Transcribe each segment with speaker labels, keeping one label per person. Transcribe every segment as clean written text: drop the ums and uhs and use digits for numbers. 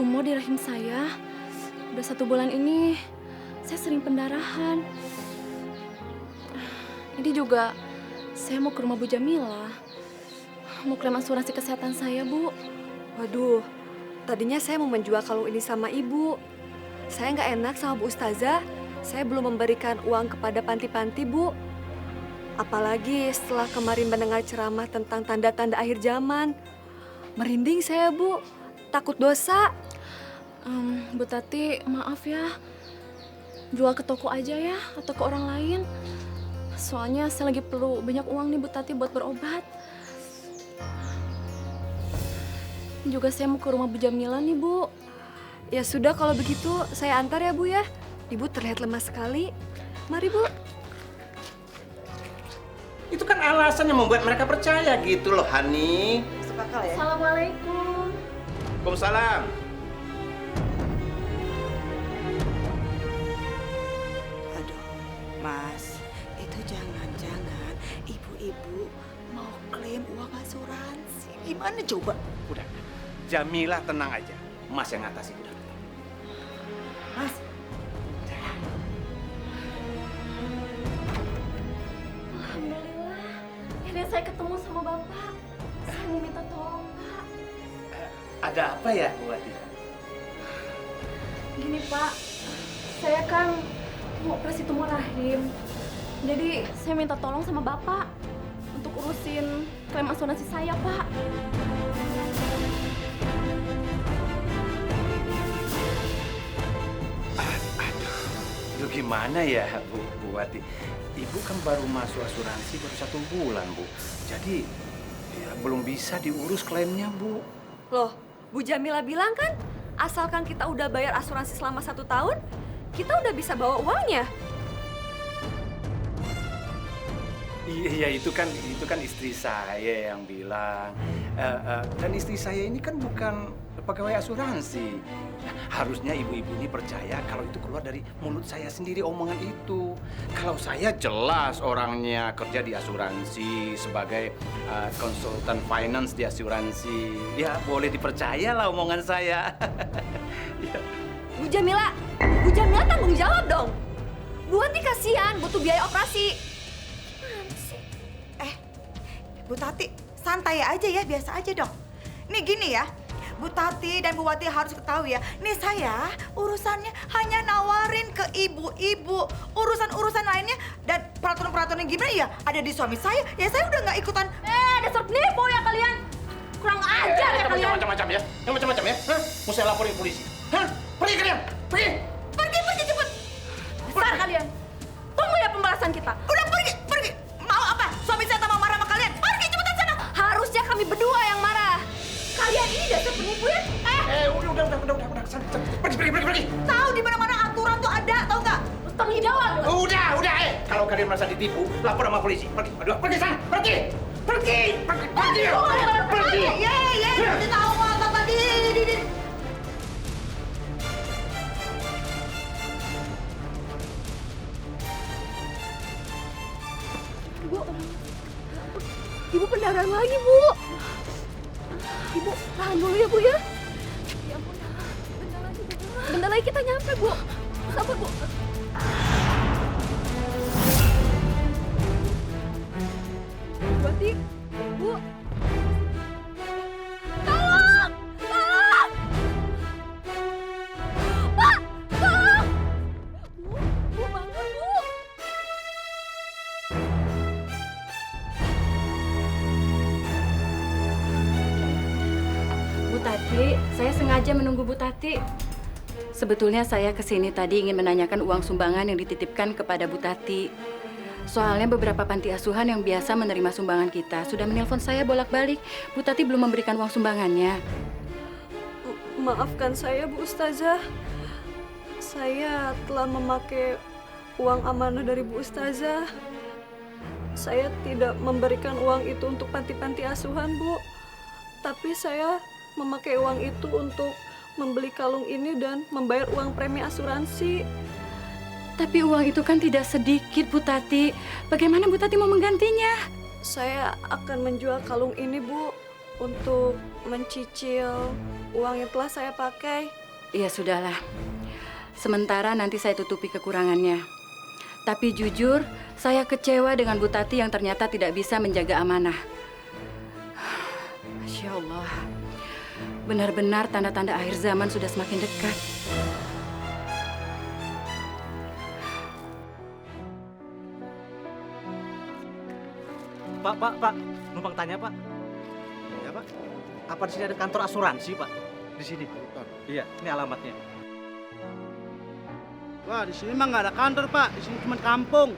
Speaker 1: tumor di rahim saya. Udah 1 bulan ini saya sering pendarahan. Ini juga saya mau ke rumah Bu Jamila. Mau klaim asuransi kesehatan saya, Bu.
Speaker 2: Waduh, tadinya saya mau menjual kalung ini sama ibu. Saya nggak enak sama Bu Ustazah. Saya belum memberikan uang kepada panti-panti, Bu. Apalagi setelah kemarin mendengar ceramah tentang tanda-tanda akhir zaman. Merinding saya, Bu. Takut dosa.
Speaker 1: Bu Tati, maaf ya. Jual ke toko aja ya, atau ke orang lain. Soalnya saya lagi perlu banyak uang nih Bu Tati buat berobat. Juga saya mau ke rumah Bu Jamila nih, Bu.
Speaker 2: Ya sudah, kalau begitu saya antar ya, Bu ya. Ibu terlihat lemah sekali. Mari, Bu.
Speaker 3: Itu kan alasan yang membuat mereka percaya gitu loh, Hani.
Speaker 1: Assalamualaikum.
Speaker 3: Waalaikumsalam.
Speaker 4: Aduh, Mas, itu jangan-jangan ibu-ibu mau klaim uang asuransi. Gimana coba?
Speaker 3: Udah, Jamila tenang aja. Mas yang ngatasin udah.
Speaker 4: Mas,
Speaker 1: Alhamdulillah. Akhirnya saya ketemu sama Bapak. Saya mau minta tolong, Pak.
Speaker 3: Ada apa ya, Bu Wati?
Speaker 1: Gini, Pak. Saya kan mau operasi tumor rahim. Jadi saya minta tolong sama Bapak untuk urusin klaim asuransi saya, Pak.
Speaker 3: Aduh, gimana ya, Bu Wati? Ibu kan baru masuk asuransi baru 1 bulan, Bu. Jadi, ya belum bisa diurus klaimnya, Bu.
Speaker 2: Loh, Bu Jamila bilang kan, asalkan kita udah bayar asuransi selama 1 tahun, kita udah bisa bawa uangnya.
Speaker 3: Iya, itu kan istri saya yang bilang. Dan istri saya ini kan bukan pegawai asuransi. Nah, harusnya ibu-ibu ini percaya kalau itu keluar dari mulut saya sendiri omongan itu. Kalau saya jelas orangnya kerja di asuransi sebagai konsultan finance di asuransi. Ya boleh dipercaya lah omongan saya. Ya.
Speaker 2: Bu Jamila tanggung jawab dong. Bu Wati kasihan, butuh biaya operasi.
Speaker 4: Bu Tati, santai aja ya, biasa aja dong. Nih gini ya, Bu Tati dan Bu Wati harus ketahui ya, nih saya urusannya hanya nawarin ke ibu-ibu. Urusan-urusan lainnya dan peraturan-peraturan gimana ya ada di suami saya. Ya saya udah nggak ikutan.
Speaker 2: Dasar penipu ya kalian. Kurang ajar ya kalian.
Speaker 3: Macam-macam ya? Yang macam-macam ya? Hah? Mau saya laporin polisi? Hah? Pergi kalian! Pergi!
Speaker 2: Pergi cepet. Besar kalian. Tunggu ya pembalasan kita.
Speaker 4: Udah pergi. Mau apa? Suami saya tambah marah sama kalian. Pergi cepetan sana.
Speaker 2: Harusnya kami berdua yang marah. Kalian ini dasar penipu ya?
Speaker 3: Udah. Sana. Pergi.
Speaker 4: Tahu di mana-mana aturan tuh ada, tahu nggak?
Speaker 2: Terus tanggung jawab.
Speaker 3: Udah. Kalau kalian merasa ditipu, lapor sama polisi. Pergi. Aduh, pergi sana. Pergi.
Speaker 4: Ye, nanti tahu apa tadi.
Speaker 2: Ibu pendarahan lagi, Bu. Ibu, tahan dulu ya, Bu ya. Ya ampun, bentar lagi kita nyampe, Bu. Sabar, Bu. Berarti, Bu. Tolong! Pak, tolong! Bu bangun, Bu.
Speaker 5: Bu Tati, saya sengaja menunggu Bu Tati. Sebetulnya saya kesini tadi ingin menanyakan uang sumbangan yang dititipkan kepada Bu Tati. Soalnya beberapa panti asuhan yang biasa menerima sumbangan kita sudah menelpon saya bolak-balik. Bu Tati belum memberikan uang sumbangannya.
Speaker 2: Maafkan saya, Bu Ustazah. Saya telah memakai uang amanah dari Bu Ustazah. Saya tidak memberikan uang itu untuk panti-panti asuhan, Bu. Tapi saya memakai uang itu untuk membeli kalung ini dan membayar uang premi asuransi.
Speaker 5: Tapi uang itu kan tidak sedikit, Bu Tati. Bagaimana Bu Tati mau menggantinya?
Speaker 2: Saya akan menjual kalung ini, Bu. untuk mencicil uang yang telah saya pakai.
Speaker 5: Ya sudahlah. Sementara nanti saya tutupi kekurangannya. Tapi jujur, saya kecewa dengan Bu Tati yang ternyata tidak bisa menjaga amanah. Masya Allah. Benar-benar tanda-tanda akhir zaman sudah semakin dekat.
Speaker 6: Pak, numpang tanya, Pak. Ya, Pak. Apa di sini ada kantor asuransi, Pak? Di sini. Iya, ini alamatnya.
Speaker 7: Wah, di sini mah nggak ada kantor, Pak. Di sini cuma kampung.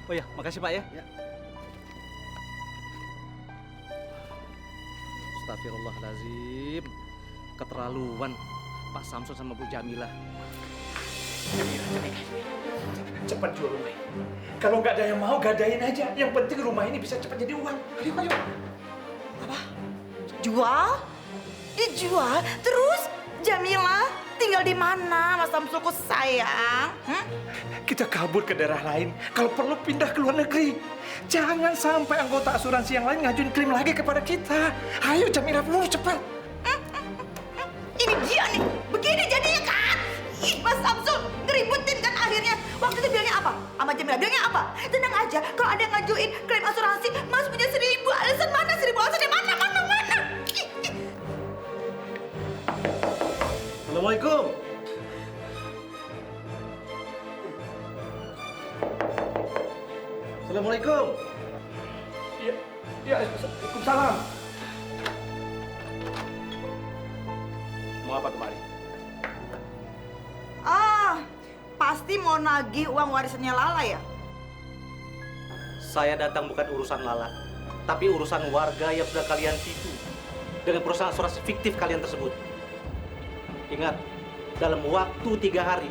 Speaker 6: Oh ya, makasih, Pak ya.
Speaker 7: Ya.
Speaker 6: Astagfirullahaladzim. Keterlaluan Pak Samsul sama Bu Jamilah.
Speaker 3: Cepat jual rumah ini. Kalau nggak ada yang mau, gadain aja. Yang penting rumah ini bisa cepat jadi uang. Ayo.
Speaker 4: Jual? Dijual? Terus Jamila tinggal di mana, Mas Samsulku sayang?
Speaker 3: Kita kabur ke daerah lain. Kalau perlu pindah ke luar negeri. Jangan sampai anggota asuransi yang lain ngajuin klaim lagi kepada kita. Ayo Jamila, cepat.
Speaker 4: Ini dia nih, begini jadinya kan? Ih, Mas Samsul ngeributin kan akhirnya. Waktu itu bilangnya apa? Sama Jamila bilangnya apa? Tenang aja, kalau ada yang ngajuin klaim asuransi, Mas punya 1000 alasan mana? 1000 alasan yang mana?
Speaker 6: Assalamualaikum. Assalamualaikum.
Speaker 3: Ya, Waalaikumsalam. Mau apa kemari?
Speaker 4: Pasti mau nagih uang warisannya Lala ya?
Speaker 6: Saya datang bukan urusan Lala, tapi urusan warga yang sudah kalian tipu dengan perusahaan asuransi fiktif kalian tersebut. Ingat, dalam waktu 3 hari,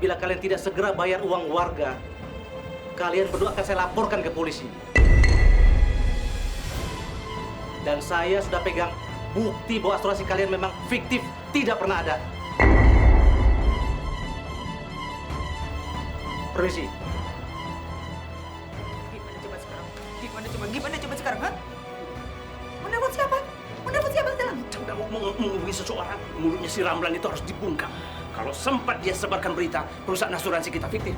Speaker 6: bila kalian tidak segera bayar uang warga, kalian berdua akan saya laporkan ke polisi. Dan saya sudah pegang bukti bahwa asuransi kalian memang fiktif, tidak pernah ada. Permisi.
Speaker 4: Gimana coba sekarang, ha? Mendapat siapa? Dalam?
Speaker 3: Udah mau menghubungi seseorang, mulutnya si Ramlan itu harus dibungkam. Kalau sempat dia sebarkan berita perusahaan asuransi kita fiktif.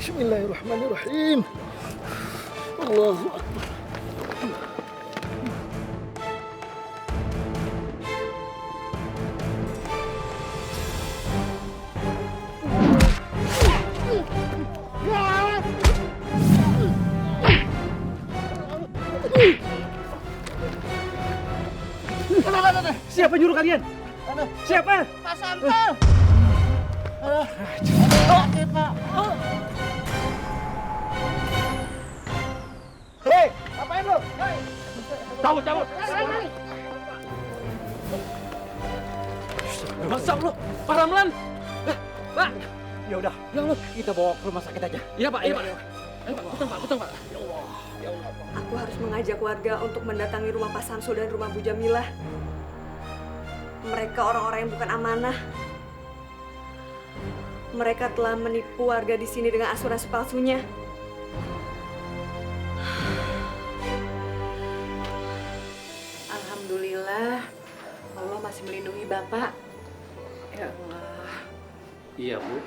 Speaker 7: Bismillahirrahmanirrahim. Allahu Akbar.
Speaker 6: Siapa nyuruh kalian? Siapa?
Speaker 7: Pak Samsul. Hei, apain lu? Hei.
Speaker 6: Cabut. Masa lu, Pak Ramlan? Pak.
Speaker 7: Ya udah, kita bawa ke rumah sakit aja.
Speaker 6: Iya, Pak. Ayo, Pak. Putang, Pak.
Speaker 2: Aku harus mengajak warga untuk mendatangi rumah Pak Samsul dan rumah Bu Jamilah. Mereka orang-orang yang bukan amanah. Mereka telah menipu warga di sini dengan asuransi palsunya.
Speaker 5: Alhamdulillah, Allah masih melindungi Bapak. Ya Allah.
Speaker 6: Iya, Bu.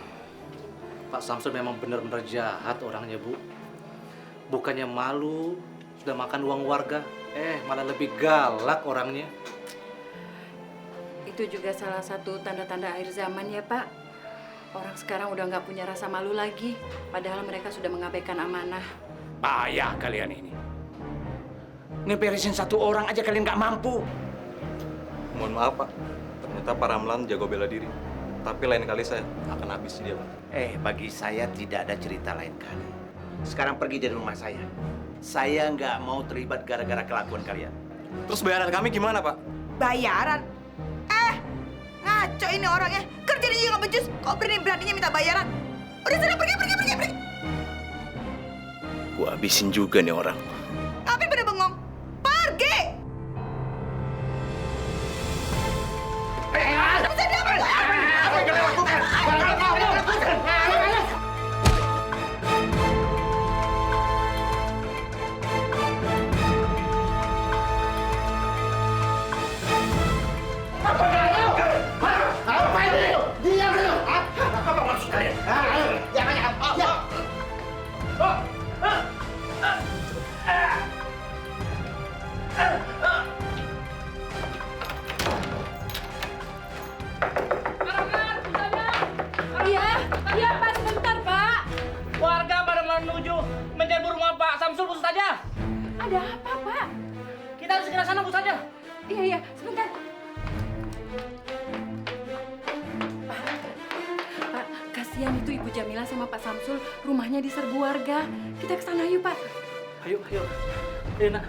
Speaker 6: Pak Samsul memang benar-benar jahat orangnya, Bu. Bukannya malu, sudah makan uang warga. Malah lebih galak orangnya.
Speaker 5: Itu juga salah satu tanda-tanda akhir zaman ya, Pak. Orang sekarang udah nggak punya rasa malu lagi. Padahal mereka sudah mengabaikan amanah.
Speaker 3: Payah kalian ini. Ngeberesin satu orang aja kalian nggak mampu.
Speaker 8: Mohon maaf, Pak. Ternyata Pak Ramlan jago bela diri. Tapi lain kali saya akan habisi dia, Pak.
Speaker 3: Bagi saya tidak ada cerita lain kali. Sekarang pergi dari rumah saya. Saya nggak mau terlibat gara-gara kelakuan kalian.
Speaker 8: Terus bayaran kami gimana, Pak?
Speaker 4: Bayaran? Ngaco ini orangnya. Kerja dia nggak becus, kok berani-beraninya minta bayaran? Udah sana pergi.
Speaker 3: Gua habisin juga nih orang.
Speaker 4: Ngapain pada bengong? Pergi! Bisa diam nggak?
Speaker 5: Iya, Pak, sebentar, Pak.
Speaker 6: Warga pada menuju menyerbu rumah Pak Samsul, Bu Ustazah.
Speaker 5: Ada apa, Pak?
Speaker 6: Kita harus segera sana, Bu Ustazah.
Speaker 5: Iya, sebentar. Pak, kasihan itu Ibu Jamila sama Pak Samsul, rumahnya diserbu warga. Kita ke sana yuk, Pak.
Speaker 6: Ayo. Ayo, Nak.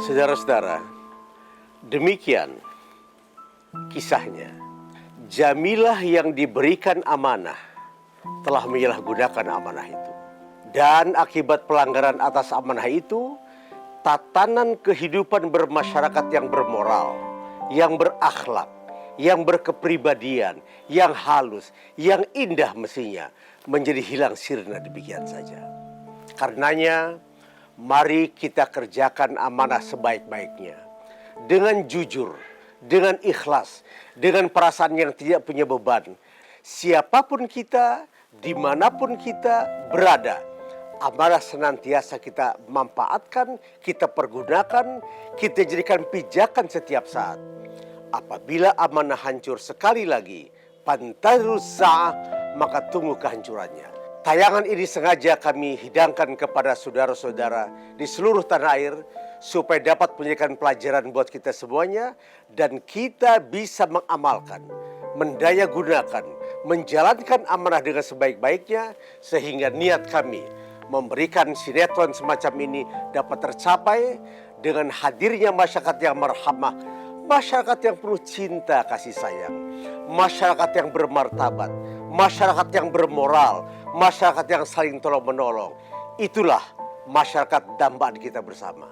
Speaker 9: Saudara-saudara, demikian kisahnya. Jamilah yang diberikan amanah telah menyalahgunakan amanah itu. Dan akibat pelanggaran atas amanah itu, tatanan kehidupan bermasyarakat yang bermoral, yang berakhlak, yang berkepribadian, yang halus, yang indah mestinya menjadi hilang sirna demikian saja. Karenanya, mari kita kerjakan amanah sebaik-baiknya. Dengan jujur, dengan ikhlas, dengan perasaan yang tidak punya beban. Siapapun kita, dimanapun kita berada, amanah senantiasa kita manfaatkan, kita pergunakan, kita jadikan pijakan setiap saat. Apabila amanah hancur sekali lagi, pantadrus sa'ah, maka tunggu kehancurannya. Tayangan ini sengaja kami hidangkan kepada saudara-saudara di seluruh tanah air supaya dapat menjadikan pelajaran buat kita semuanya dan kita bisa mengamalkan, mendaya gunakan, menjalankan amanah dengan sebaik-baiknya sehingga niat kami memberikan sinetron semacam ini dapat tercapai dengan hadirnya masyarakat yang merhamah, masyarakat yang penuh cinta kasih sayang, masyarakat yang bermartabat, masyarakat yang bermoral, masyarakat yang saling tolong-menolong. Itulah masyarakat dambaan kita bersama.